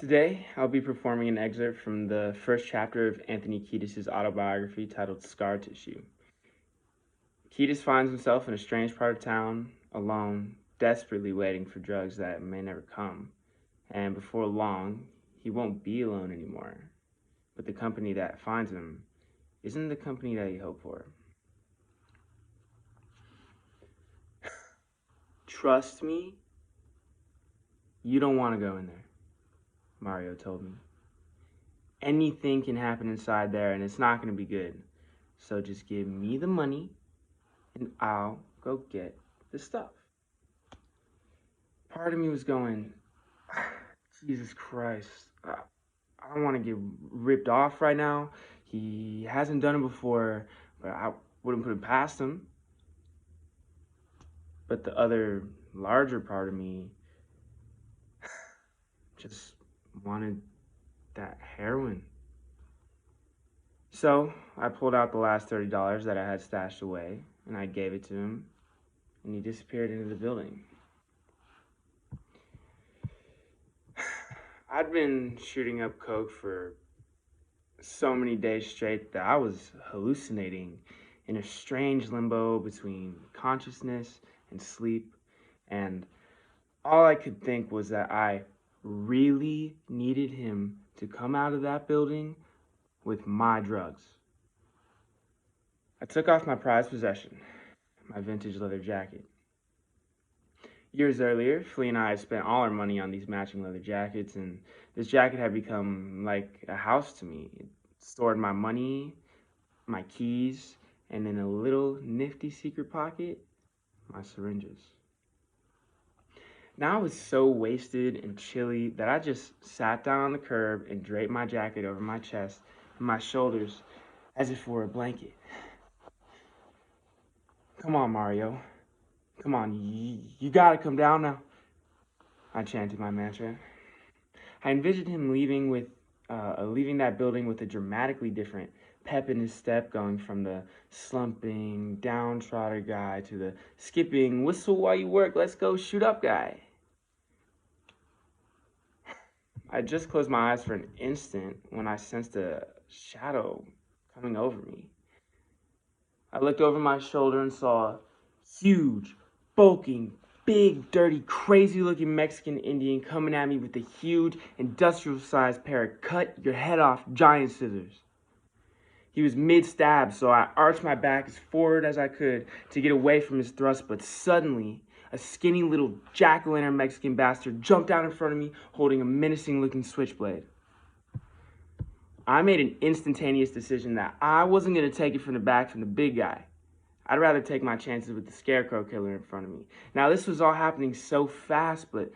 Today, I'll be performing an excerpt from the first chapter of Anthony Kiedis' autobiography titled Scar Tissue. Kiedis finds himself in a strange part of town, alone, desperately waiting for drugs that may never come. And before long, he won't be alone anymore. But the company that finds him isn't the company that he hoped for. Trust me, you don't want to go in there, Mario told me. Anything can happen inside there and it's not going to be good. So just give me the money and I'll go get the stuff. Part of me was going, Jesus Christ, I don't want to get ripped off right now. He hasn't done it before, but I wouldn't put it past him. But the other larger part of me just wanted that heroin. So I pulled out the last $30 that I had stashed away, and I gave it to him, and he disappeared into the building. I'd been shooting up coke for so many days straight that I was hallucinating in a strange limbo between consciousness and sleep, and all I could think was that I really needed him to come out of that building with my drugs. I took off my prized possession, my vintage leather jacket. Years earlier, Flea and I had spent all our money on these matching leather jackets, and this jacket had become like a house to me. It stored my money, my keys, and in a little nifty secret pocket, my syringes. Now I was so wasted and chilly that I just sat down on the curb and draped my jacket over my chest and my shoulders as if it were a blanket. Come on, Mario. Come on, you gotta come down now, I chanted my mantra. I envisioned him leaving that building with a dramatically different pep in his step, going from the slumping, downtrodden guy to the skipping, whistle while you work, let's go shoot up guy. I just closed my eyes for an instant when I sensed a shadow coming over me. I looked over my shoulder and saw a huge, bulking, big, dirty, crazy-looking Mexican Indian coming at me with a huge, industrial-sized pair of cut-your-head-off giant scissors. He was mid-stab, so I arched my back as forward as I could to get away from his thrust, but suddenly, a skinny little jack-o'-lantern Mexican bastard jumped out in front of me, holding a menacing-looking switchblade. I made an instantaneous decision that I wasn't going to take it from the back from the big guy. I'd rather take my chances with the scarecrow killer in front of me. Now, this was all happening so fast, but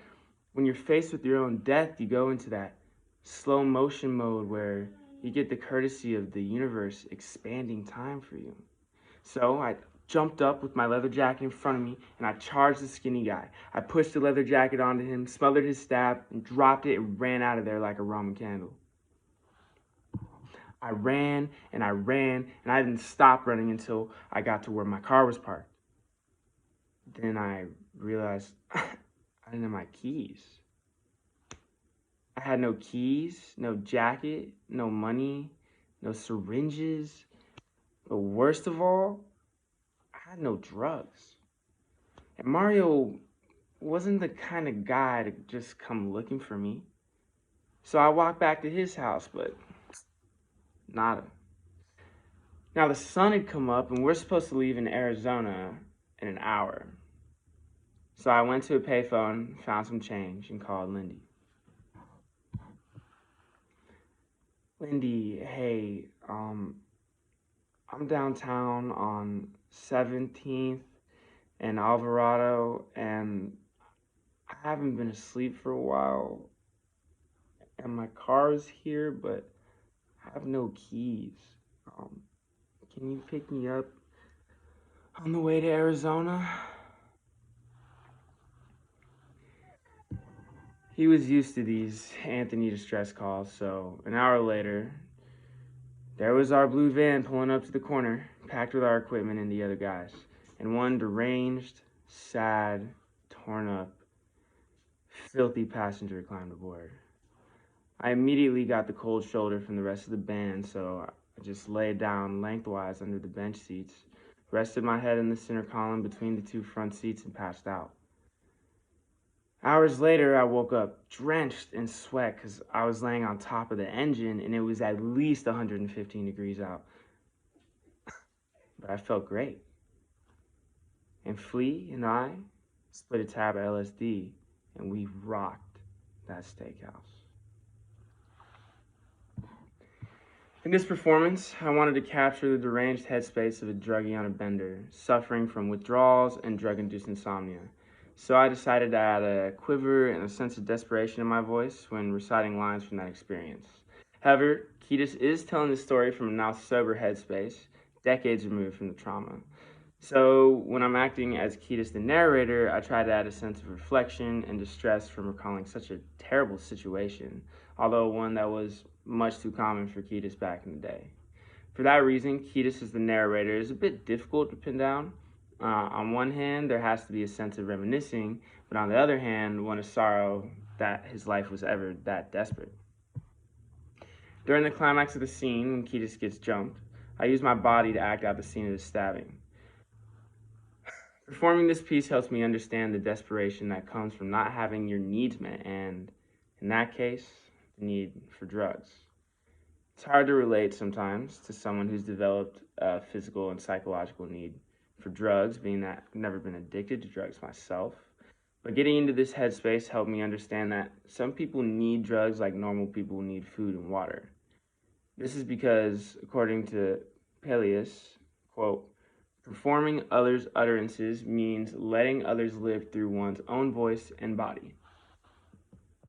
when you're faced with your own death, you go into that slow motion mode where you get the courtesy of the universe expanding time for you. So I jumped up with my leather jacket in front of me, and I charged the skinny guy. I pushed the leather jacket onto him, smothered his stab, and dropped it and ran out of there like a Roman candle. I ran and I ran, and I didn't stop running until I got to where my car was parked. Then I realized I didn't have my keys. I had no keys, no jacket, no money, no syringes. But worst of all, I had no drugs. And Mario wasn't the kind of guy to just come looking for me. So I walked back to his house, but nada. Now the sun had come up and we're supposed to leave in Arizona in an hour. So I went to a payphone, found some change, and called Lindy. Lindy, hey, I'm downtown on 17th and Alvarado, and I haven't been asleep for a while, and my car is here, but I have no keys. Can you pick me up on the way to Arizona? He was used to these Anthony distress calls, so an hour later, there was our blue van pulling up to the corner, packed with our equipment and the other guys, and one deranged, sad, torn up, filthy passenger climbed aboard. I immediately got the cold shoulder from the rest of the band, so I just laid down lengthwise under the bench seats, rested my head in the center column between the two front seats, and passed out. Hours later, I woke up drenched in sweat because I was laying on top of the engine and it was at least 115 degrees out. But I felt great. And Flea and I split a tab of LSD and we rocked that steakhouse. In this performance, I wanted to capture the deranged headspace of a druggie on a bender, suffering from withdrawals and drug-induced insomnia. So I decided to add a quiver and a sense of desperation in my voice when reciting lines from that experience. However, Kiedis is telling the story from a now sober headspace, decades removed from the trauma. So when I'm acting as Kiedis the narrator, I try to add a sense of reflection and distress from recalling such a terrible situation, although one that was much too common for Kiedis back in the day. For that reason, Kiedis as the narrator is a bit difficult to pin down. On one hand, there has to be a sense of reminiscing, but on the other hand, one of sorrow that his life was ever that desperate. During the climax of the scene, when Kiedis gets jumped, I use my body to act out the scene of the stabbing. Performing this piece helps me understand the desperation that comes from not having your needs met, and in that case, the need for drugs. It's hard to relate sometimes to someone who's developed a physical and psychological need for drugs, being that I've never been addicted to drugs myself. But getting into this headspace helped me understand that some people need drugs like normal people need food and water. This is because, according to Peleus, quote, performing others' utterances means letting others live through one's own voice and body.